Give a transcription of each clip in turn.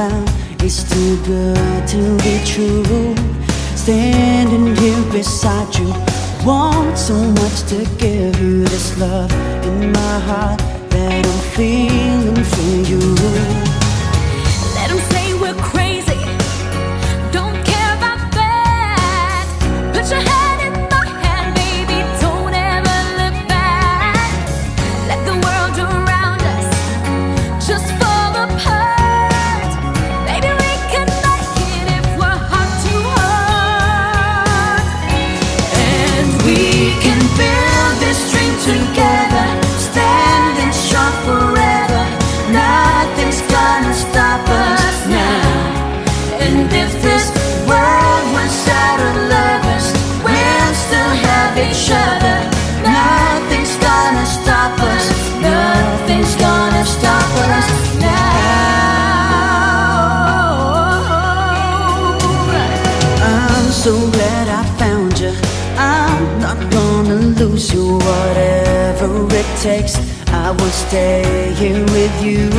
found is too good to be true. Standing here beside you, want so much to give you this love in my heart that I'm feeling for you. Let them say we're crazy, don't care about that. Put your head in my hand, baby, don't ever look back. Let the world around us just fall apart. Baby, we can make it if we're heart to heart. And we can build this dream together, standing strong forever. Nothing's gonna stop us now. And if this world was out of lovers, we'll still have each other. Nothing's gonna stop us. Nothing's gonna stop us now. I'm so glad I found you. I'm not gonna lose you. Whatever it takes, I will stay here with you.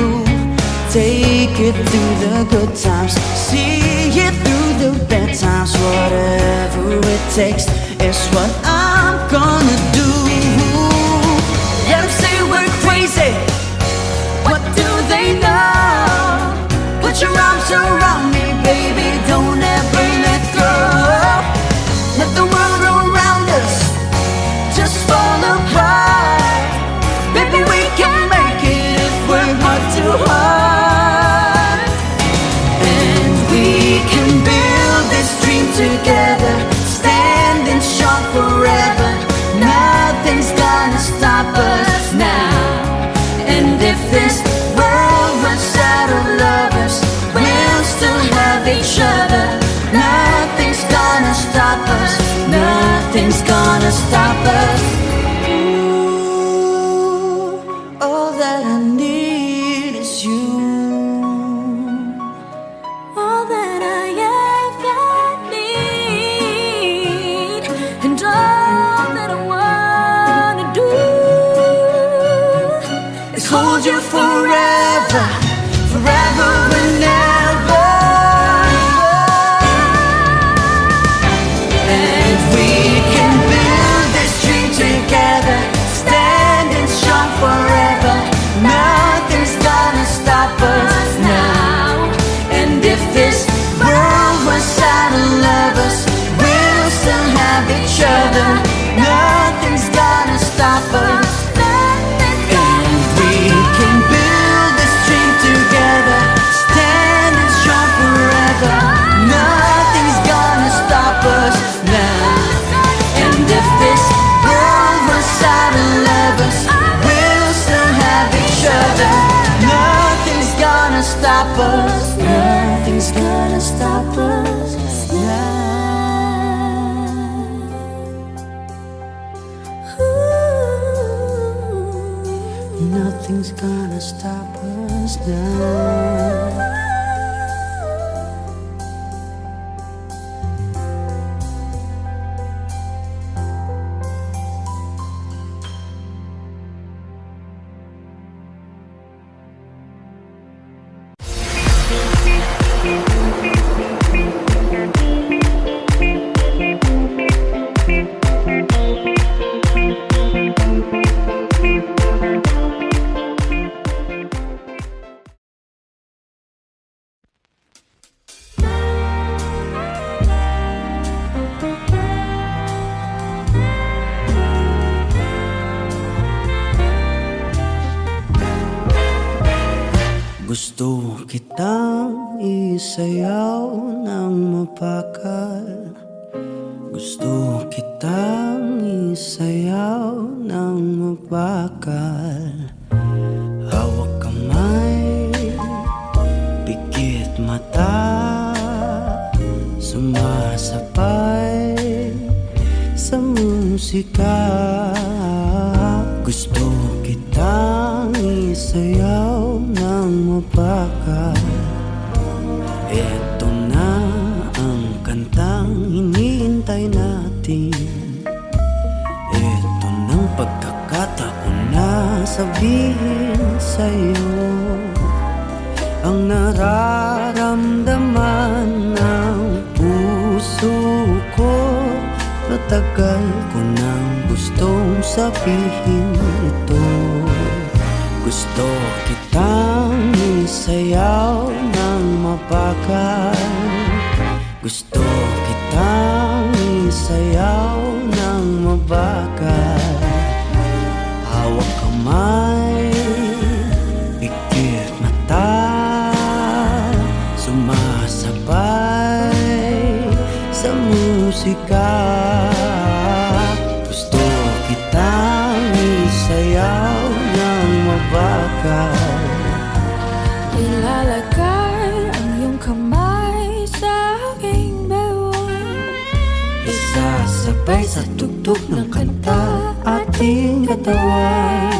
Take it through the good times, see it through the bad times. Whatever it takes is what I'm gonna do. Let them say we're crazy, what do they know? Put your arms around me, baby, don't ever let go. Let the world around us just fall apart. Baby, we can make it if we're heart to heart. And we can build this dream together, standing strong forever. Nothing's gonna stop us now. And if this world runs out of lovers, we'll still have each other. Nothing's gonna stop us. Nothing's gonna stop us. All that I need is you. All that I ever need, and all that I wanna do is hold you forever, forever and ever. And we can build this dream together, standing strong forever. Nothing's gonna stop us now. And if this world was out of lovers, we'll still have each other. Nothing's gonna stop us. And we can build this dream together, standing strong forever. Nothing's gonna stop us now. And if this world was out of lovers, we'll still have each other. Nothing's gonna stop us. Nothing's gonna stop us now. Nothing's gonna stop us now. Gusto kitang isayaw ng mapakal. Gusto kitang isayaw ng mapakal. Hawak kamay, pikit mata, sumasabay sa musika. Gusto kitang isayaw ng mapakal. Eto na ang kantang hinihintay natin. Eto ng pagkakataon sabihin sa'yo ang nararamdaman nararamdaman ng puso ko. Matagal ko nang gustong sabihin ito. Gusto kitang isayaw ng mabagal. Gusto kitang isayaw ng mabagal. Hawak kamay, pikit mata, sumasabay sa musika. Gusto kitang isayaw ng mabagal. Ilalagay ang iyong kamay sa aking bewang. Isasabay sa tugtog ng kanta ating katawan.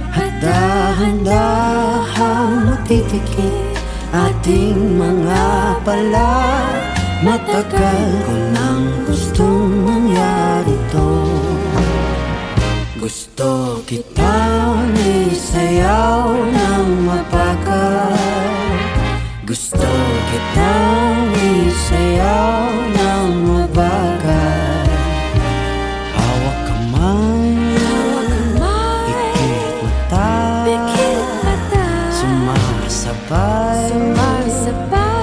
Handa-handahang matitikit ating mga pala. Matagal ko nang gustong mangyari to. Gusto kitang isayaw ng mabagal. Gusto kitang isayaw ng mabagal. Hawak kamay, pikit mata, sumasabay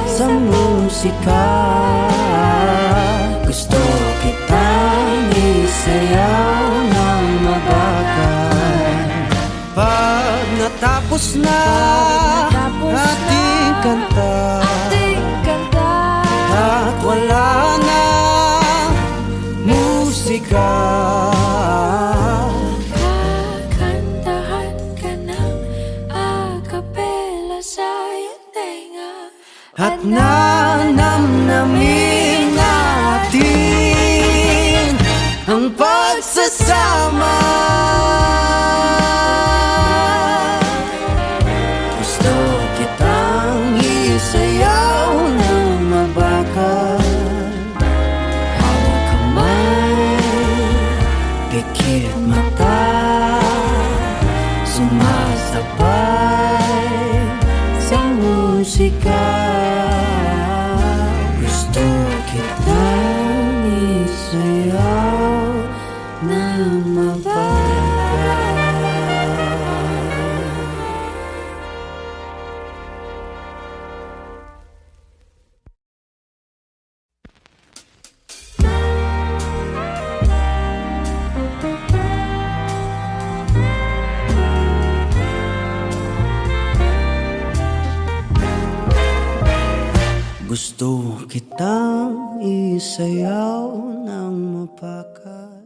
sa musika. Gusto kitang isayaw ng mabagal. Pag natapos na ating kanta, at wala na musika, kakantahan ka ng akapela sa iyong tenga. at nanamnamin natin ang pagsasama. Gusto kitang isayaw ng mabagal. Hawak kamay, pikit mata, sumasabay sa musika. Gusto kitang isayaw ng mabagal. Gusto kitang isayaw ng mabagal.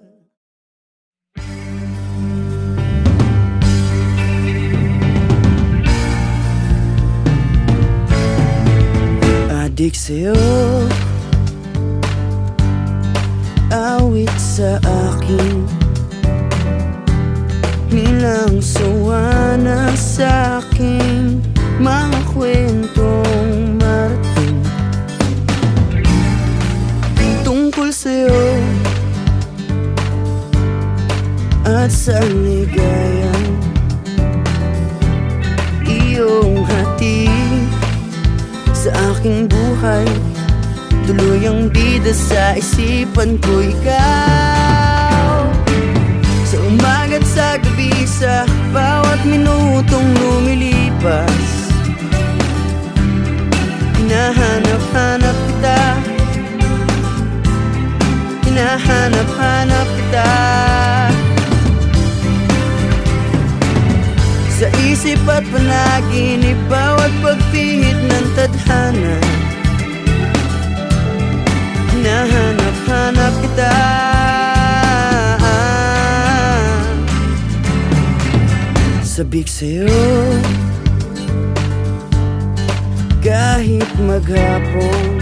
Adik sa'yo, awit sa akin, nilang sawa na sa akin, mga kwentong marating tungkol sa'yo at sa ligaya iyong hatid sa aking buhay. Tuluyang bida sa isipan ko ikaw, sa umaga't sa gabi, sa bawat minutong lumilipas. Hinahanap-hanap kita, hinahanap-hanap kita. Sa isip at panaginip, bawat pagpihit ng tadhana. Hinahanap-hanap kita. Sabik sa'yo kahit maghapon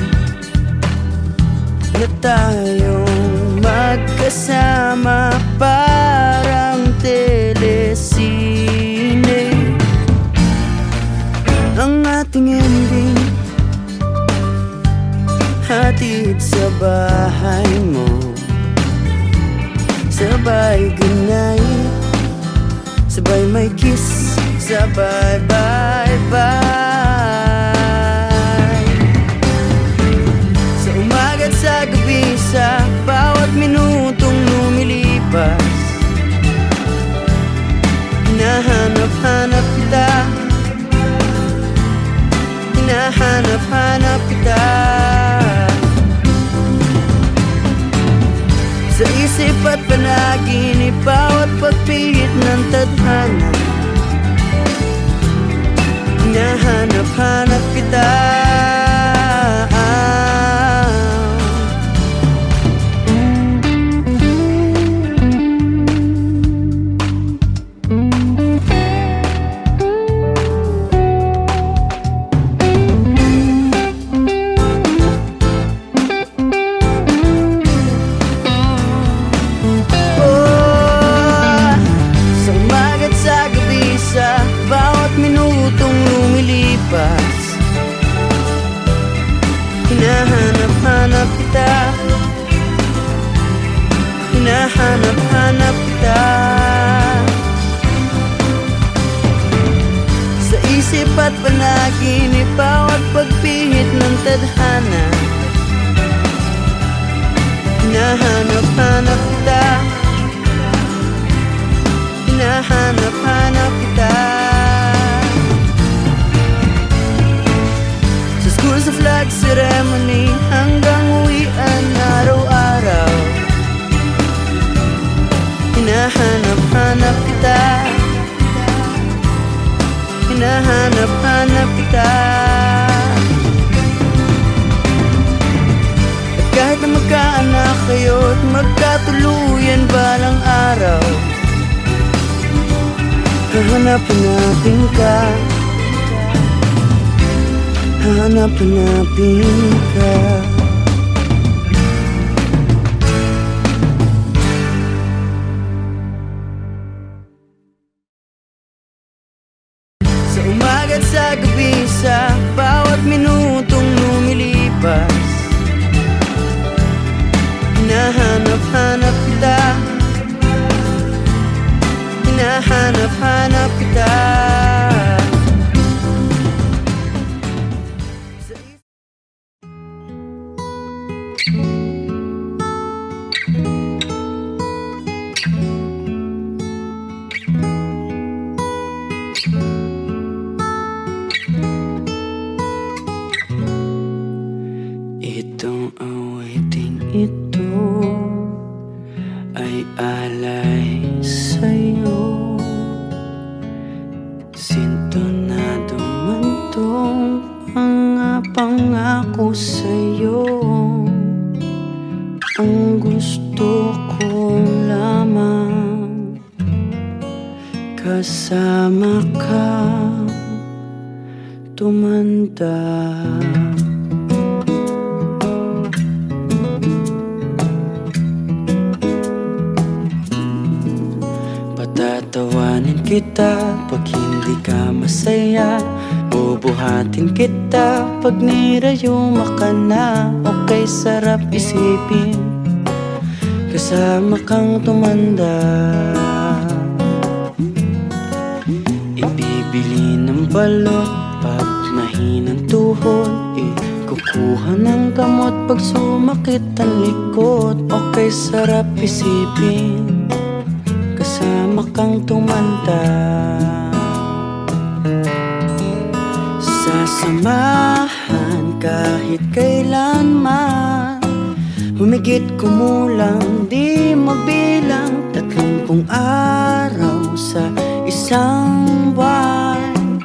na tayong magkasama, parang telesine ang ating ending. Hatid sa bahay mo, sabay gunay, sabay may kiss, sabay bye-bye. Hinahanap-hanap kita. Sa isip at panaginip, bawat pagpihit ng tadhana. Hinahanap-hanap kita. Hinahanap-hanap kita. Hinahanap-hanap kita. Sa isip at panaginip, bawat pagpihit ng tadhana. Hinahanap-hanap kita. Hinahanap-hanap kita. Sa flag ceremony hanggang uwian araw-araw. Hinahanap-hanap kita. Hinahanap-hanap kita. At kahit na magkaanak kayo't magkatuluyan balang araw, hahanap-hanapin ka. Hanap-hanapin ka. Sa umaga't sa gabi, sa bawat minutong lumilipas, hinahanap-hanap kita. Hinahanap-hanap kita. Itong awiting ito ay alay sa'yo. Sintonado man tong mga pangako sa'yo. Ang gusto ko lamang kasama ka tumanda. Patatawanin kita pag hindi ka masaya. Bubuhatin kita pag nirayuma ka na. Okay, sarap isipin kasama kang tumanda. Ibibili ng balot pag mahinang tuhod. Kukuha ng gamot pag sumakit ang likod. Okay, sarap isipin kasama kang tumanda. Sasamahan kahit kailanman. Humigit kumulang di mabilang 30 araw sa isang buwan.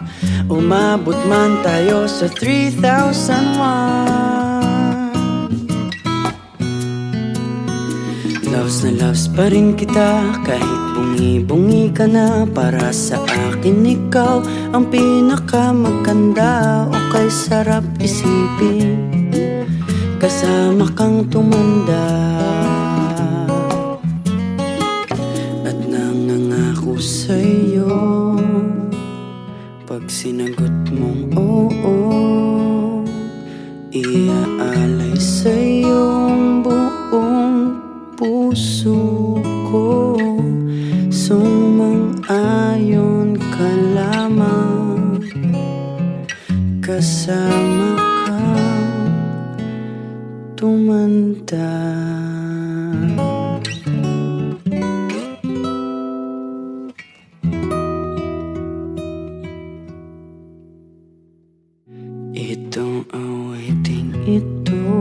Umabot man tayo sa 3,001. Loves na loves pa rin kita kahit bungi-bungi ka na. Para sa akin ikaw ang pinakamaganda. Okay, sarap isipin kasama kang tumanda. At nangangako sa'yo pag sinagot mong oo, iaalay sa'yo ang buong puso ko. Sumang-ayon ka lamang kasama kang tumanda. Itong Ang awiting ito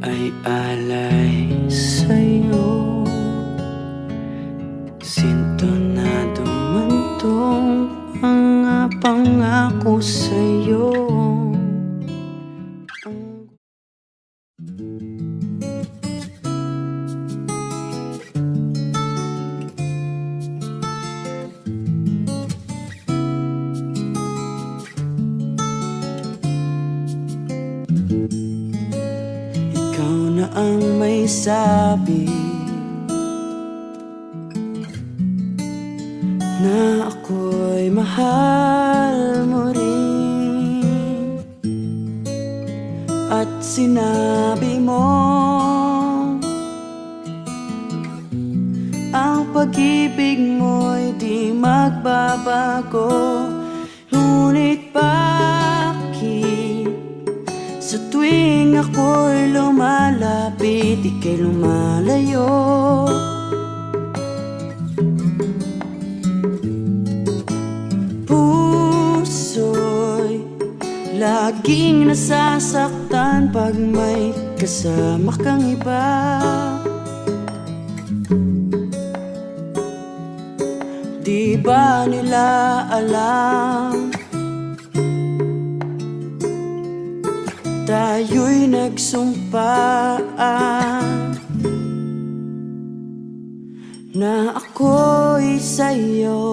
ay alay sa'yo. Sintonado man tong mga pangako sa'yo. Ikaw na ang may sabi na ako'y mahal mo rin, at sinabi mo ang pag-ibig mo'y di magbabago. Ngunit bakit sa tuwing ako'y lumalapit, ika'y lumalayo? Puso'y laging nasasaktan pag may kasama kang iba. Di ba nila alam tayo'y nagsumpaan na ako'y sa'yo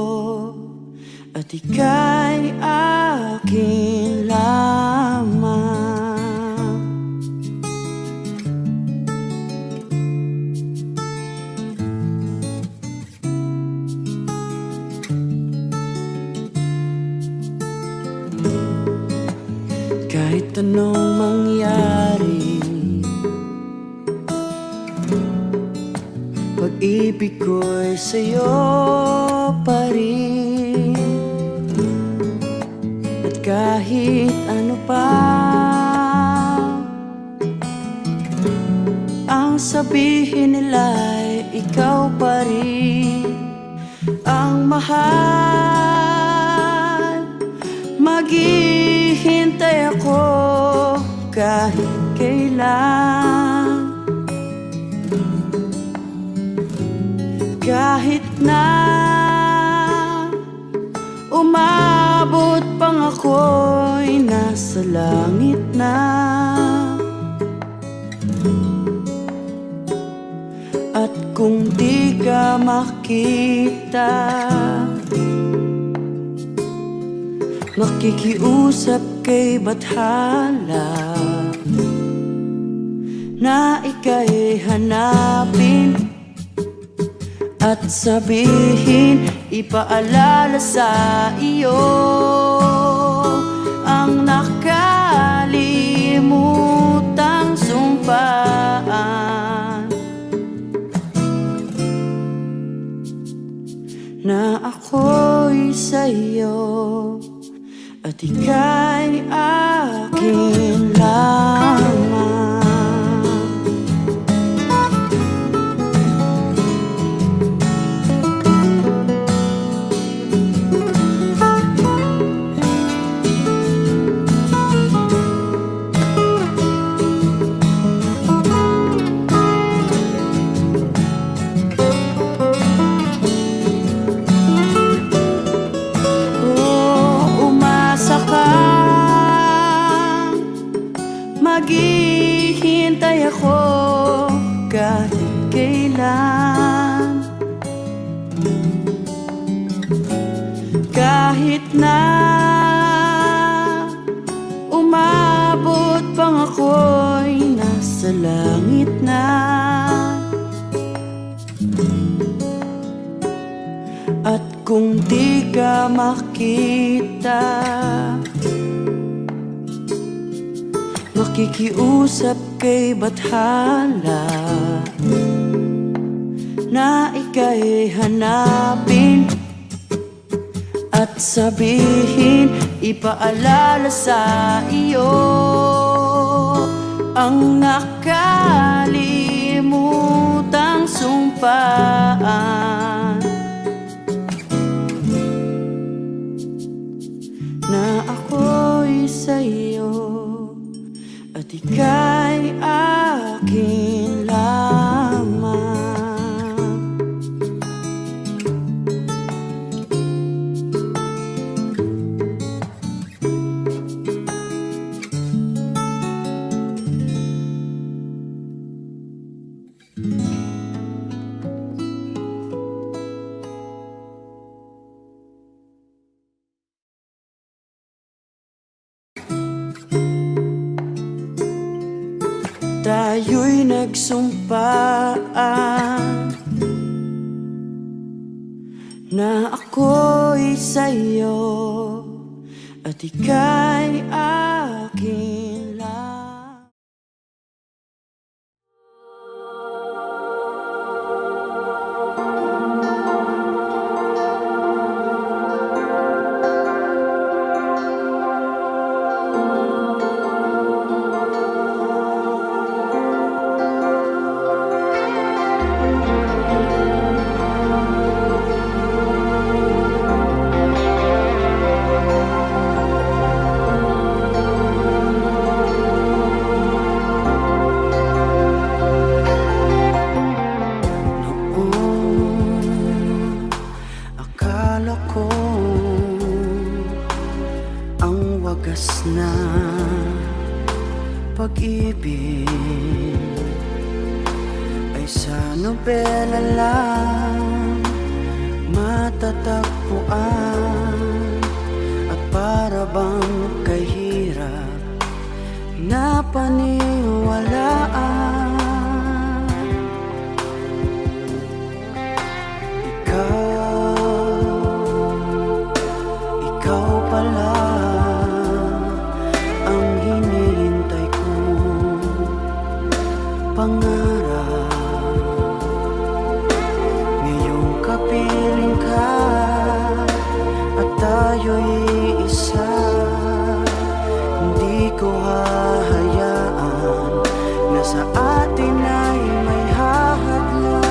at ika'y akin lamang. Kahit anong mangyari, pag-ibig ko'y sa'yo pa rin. At kahit ano pa ang sabihin nila'y ikaw pa rin ang mahal. Maghihintay ako kahit kailan, kahit na umabot pang ako'y nasa langit na. At kung di ka makita, makikiusap kay bathala na ika'y hanapin at sabihin, ipaalala sa iyo ang nakalimutang sumpaan na ako'y sa'yo at ika'y akin lamang. Maghihintay ako kahit kailan, kahit na umabot pang ako'y nasa langit na. At kung di ka makita, makikiusap kay bathala na ika'y hanapin at sabihin, ipaalala sa iyo ang nakalimutang sumpaan na ako'y sa'yo at ika'y akin lamang. Tayo'y nagsumpaan na ako'y sa'yo at ika'y akin lang. Na pag-ibig ay sa nobela lang matatagpuan at para bang kahirap na paniwalaan. Ikaw pala pangarap. Ngayong kapiling ka at tayo'y isa, hindi ko hahayaan na sa atin ay may hahadlang.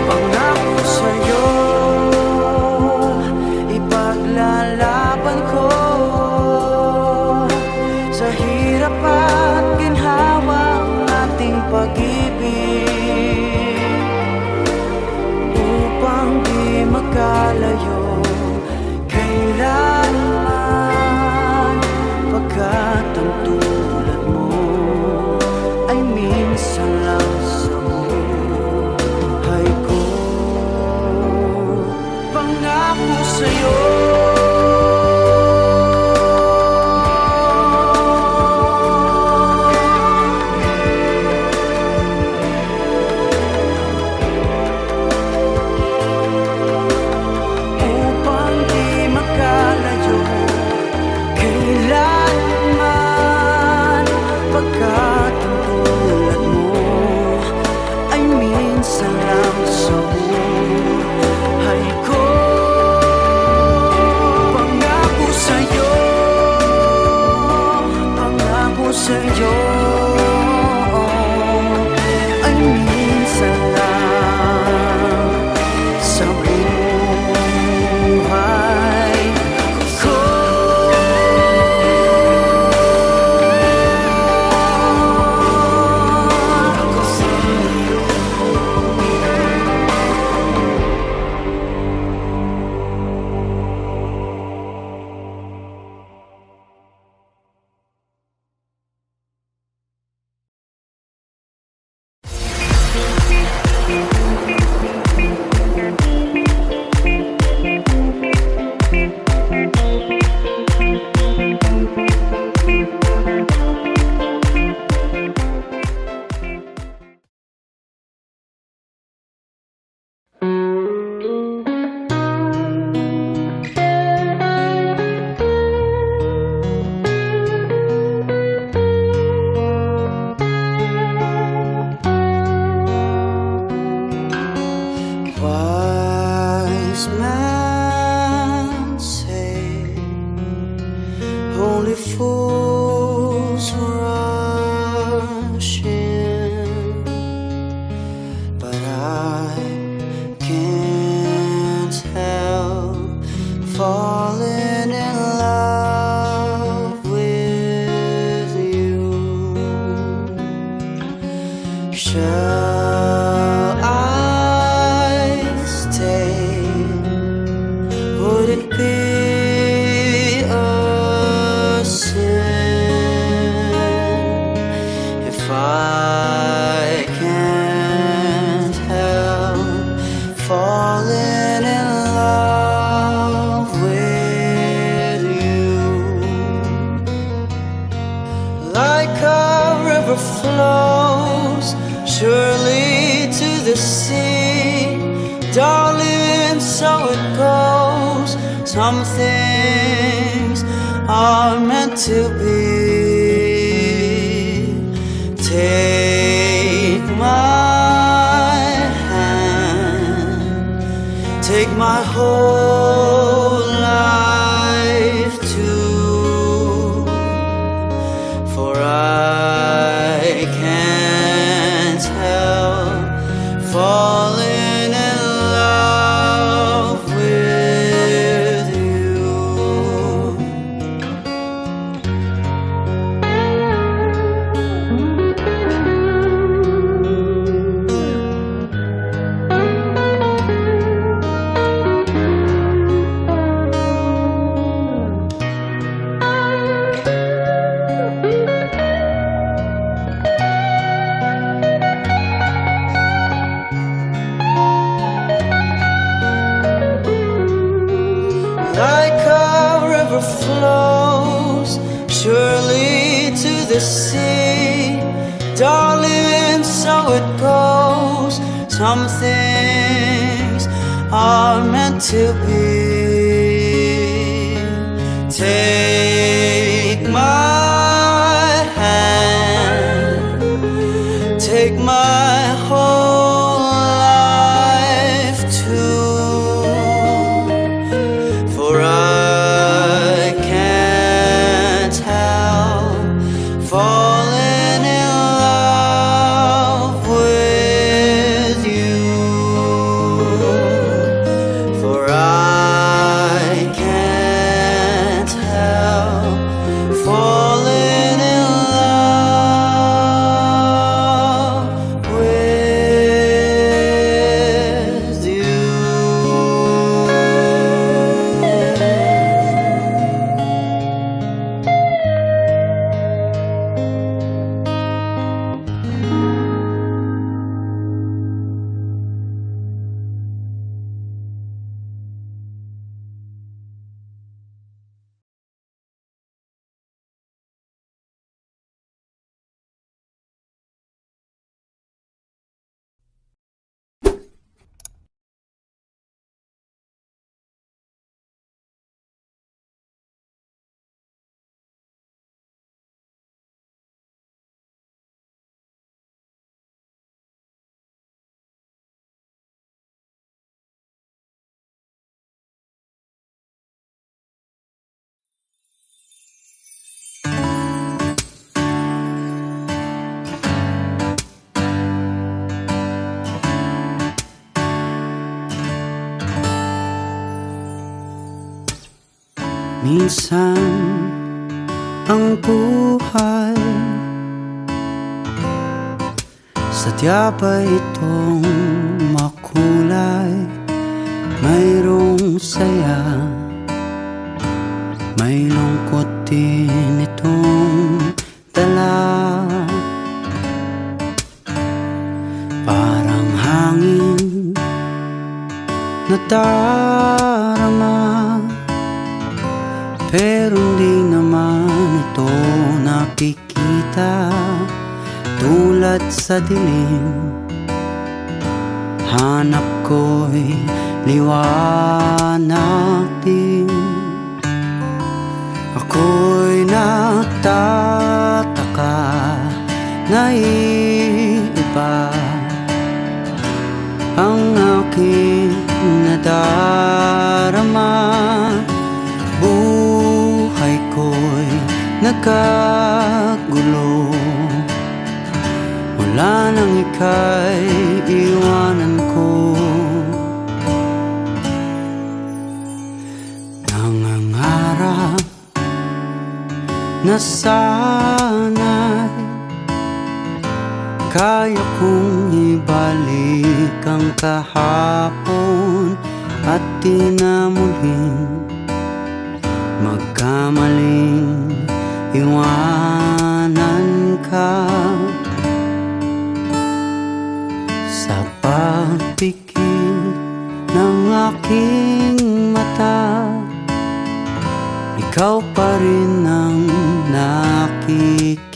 Pangako sa'yo, ipaglalaban ko sa hirap at ginhawa ang ating pag-ibig, upang di magkalayo kailanman, pagkat ang tulad mo ay minsan lang sa buhay ko. Pangako sa'yo, sa'yo ay minsan lang sa buhay ko. Wise man say only fools rush in, but I can't help falling in flows surely to the sea. Darling, so it goes. Some things are meant to be. Take my hand, take my whole life too, for I can't help falling in love with you. Like a river flows surely to the sea. Darling, so it goes. Some things are meant to be. Take my hand, take my whole life too, for I can't help falling in love with you, for I can't help falling in love with you. Minsan ang buhay sadya ba itong makulay? Mayroong saya, may lungkot din itong dala. Parang hangin na darama, pero hindi naman ito nakikita. Tulad sa dilim, hanap ko'y liwanag din. Ako'y nagtataka na iba ang aking nadarama. Buhay ko'y nagkagulo, wala nang ika'y iwanan ko. Nangangarap na sana'y kaya kong ibalik ang kahapon at di na muling magkamaling iwanan ka. Sa pagpikit ng aking mata, ikaw pa rin ang nakikita.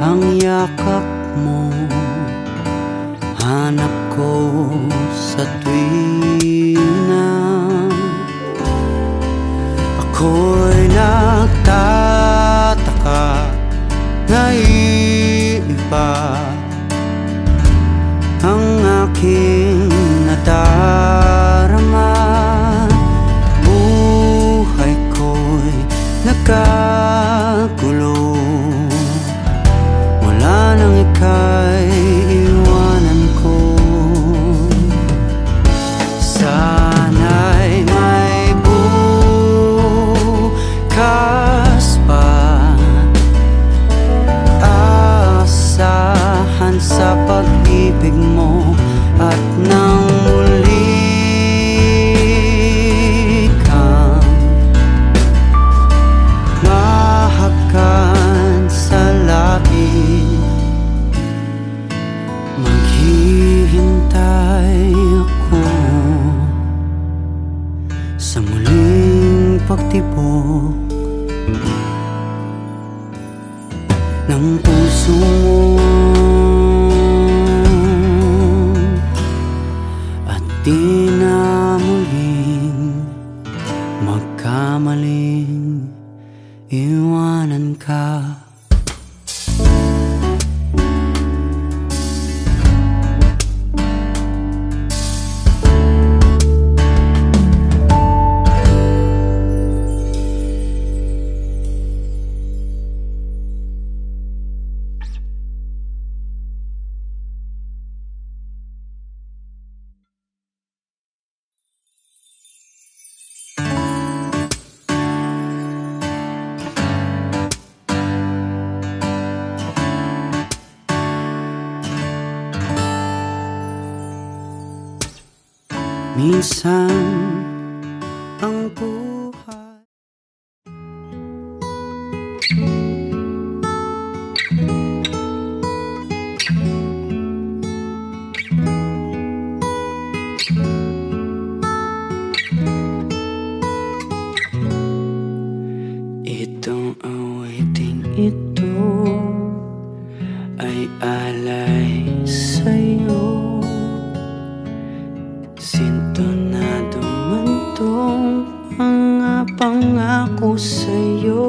ang yakap mo. Hanap ko sa tuwina ako'y nagtataka, naiiba ang aking nadarama. Buhay ko'y nagkagulo, wala nang ika'y iwanan ko. Sana'y may bukas pa, asahan sa pag-ibig mo. At nang muli kang mahakan sa labi, maghihintay ako sa muling pagtibok ng puso mo. Di na muling magkamaling iwanan ka. Minsan ang buhay itong awiting ito ay alay sa'yo. Sintonado man tong mga pangako sa'yo.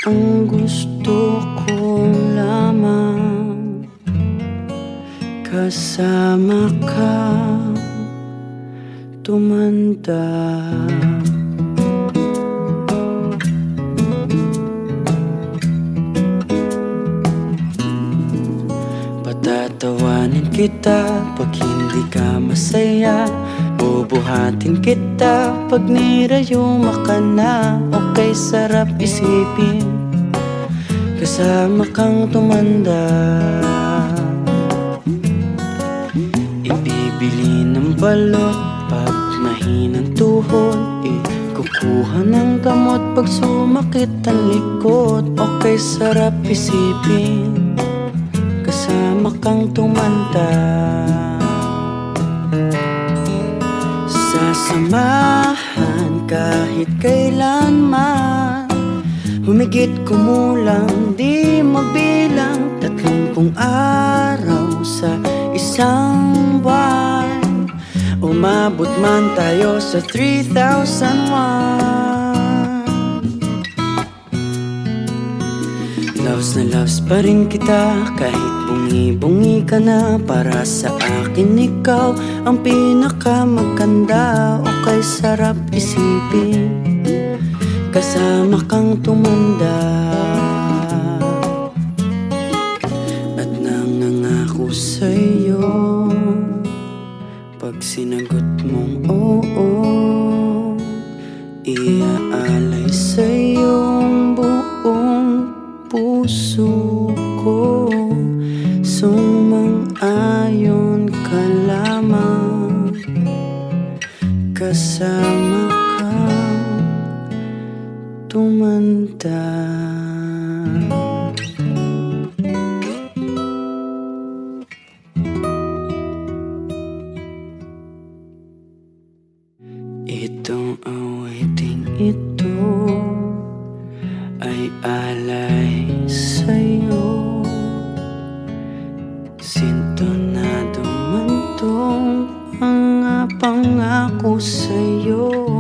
Ang gusto ko lamang kasama ka tumanda. Patatawanin kita pag hindi ka masaya, bubuhatin kita pag nirayuma ka na. Okay, sarap isipin kasama kang tumanda. Ibibili ng balot pag mahinang tuhod, kukuha ng gamot pag sumakit ang likod. Okay, sarap isipin kasama kang tumanda. Sasamahan kahit kailanman, humigit kumulang di mabilang 30 araw sa isang buwan. Umabot man tayo sa 3,001. Loves na loves pa rin kita kahit bungi-bungi ka na. Para sa akin ikaw ang pinakamaganda. Okay, sarap isipin kasama kang tumanda. At nangangako sa'yo pag sinagot mong oo, iaalay sa'yong buong puso ko. Sumang-ayon ka lamang kasama kang tumanda. Itong awiting ito ay alay sa pangako sa'yo.